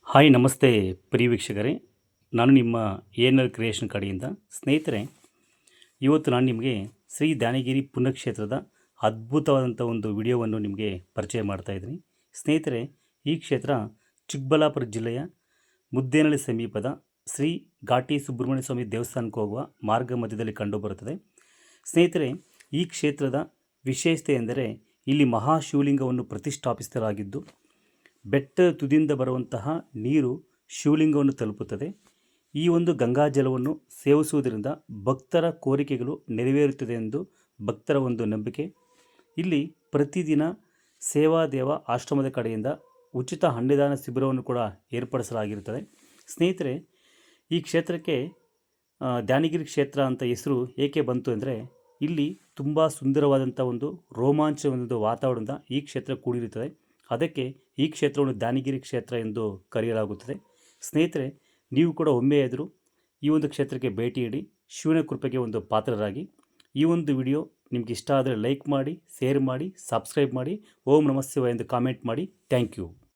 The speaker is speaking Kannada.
ಹಾಯ್ ನಮಸ್ತೆ ಪ್ರಿಯ ವೀಕ್ಷಕರೇ, ನಾನು ನಿಮ್ಮ ಎನ್.ಎಲ್ ಕ್ರಿಯೇಷನ್ ಕಡೆಯಿಂದ. ಸ್ನೇಹಿತರೆ, ಇವತ್ತು ನಾನು ನಿಮಗೆ ಶ್ರೀ ದಾನಿಗಿರಿ ಪುಣ್ಯಕ್ಷೇತ್ರದ ಅದ್ಭುತವಾದಂಥ ಒಂದು ವಿಡಿಯೋವನ್ನು ನಿಮಗೆ ಪರಿಚಯ ಮಾಡ್ತಾಯಿದ್ದೀನಿ. ಸ್ನೇಹಿತರೆ, ಈ ಕ್ಷೇತ್ರ ಚಿಕ್ಕಬಳ್ಳಾಪುರ ಜಿಲ್ಲೆಯ ಮುದ್ದೇನಹಳ್ಳಿ ಸಮೀಪದ ಶ್ರೀ ಘಾಟಿ ಸುಬ್ರಹ್ಮಣ್ಯ ಸ್ವಾಮಿ ದೇವಸ್ಥಾನಕ್ಕೆ ಹೋಗುವ ಮಾರ್ಗ ಮಧ್ಯದಲ್ಲಿ ಕಂಡುಬರುತ್ತದೆ. ಸ್ನೇಹಿತರೆ, ಈ ಕ್ಷೇತ್ರದ ವಿಶೇಷತೆ ಎಂದರೆ ಇಲ್ಲಿ ಮಹಾಶಿವಲಿಂಗವನ್ನು ಪ್ರತಿಷ್ಠಾಪಿಸಲಾಗಿದ್ದು ಬೆಟ್ಟದ ತುದಿಯಿಂದ ಬರುವಂತಹ ನೀರು ಶಿವಲಿಂಗವನ್ನು ತಲುಪುತ್ತದೆ. ಈ ಒಂದು ಗಂಗಾ ಜಲವನ್ನು ಸೇವಿಸುವುದರಿಂದ ಭಕ್ತರ ಕೋರಿಕೆಗಳು ನೆರವೇರುತ್ತದೆ ಎಂದು ಭಕ್ತರ ಒಂದು ನಂಬಿಕೆ. ಇಲ್ಲಿ ಪ್ರತಿದಿನ ಸೇವಾದೇವ ಆಶ್ರಮದ ಕಡೆಯಿಂದ ಉಚಿತ ಅನ್ನದಾನ ಶಿಬಿರವನ್ನು ಕೂಡ ಏರ್ಪಡಿಸಲಾಗಿರುತ್ತದೆ. ಸ್ನೇಹಿತರೆ, ಈ ಕ್ಷೇತ್ರಕ್ಕೆ ದಾನಿಗಿರಿ ಕ್ಷೇತ್ರ ಅಂತ ಹೆಸರು ಏಕೆ ಬಂತು ಅಂದರೆ ಇಲ್ಲಿ ತುಂಬ ಸುಂದರವಾದಂಥ ಒಂದು ರೋಮಾಂಚನದ ವಾತಾವರಣದಿಂದ ಈ ಕ್ಷೇತ್ರ ಕೂಡಿರುತ್ತದೆ. ಅದಕ್ಕೆ ಈ ಕ್ಷೇತ್ರವನ್ನು ದಾನಿಗಿರಿ ಕ್ಷೇತ್ರ ಎಂದು ಕರೆಯಲಾಗುತ್ತದೆ. ಸ್ನೇಹಿತರೆ, ನೀವು ಕೂಡ ಒಮ್ಮೆಯಾದರೂ ಈ ಒಂದು ಕ್ಷೇತ್ರಕ್ಕೆ ಭೇಟಿ ನೀಡಿ ಶಿವನ ಕೃಪೆಗೆ ಒಂದು ಪಾತ್ರರಾಗಿ. ಈ ಒಂದು ವಿಡಿಯೋ ನಿಮಗೆ ಇಷ್ಟ ಆದರೆ ಲೈಕ್ ಮಾಡಿ, ಶೇರ್ ಮಾಡಿ, ಸಬ್ಸ್ಕ್ರೈಬ್ ಮಾಡಿ, ಓಂ ನಮಃ ಶಿವಾಯ ಎಂದು ಕಾಮೆಂಟ್ ಮಾಡಿ. Thank you.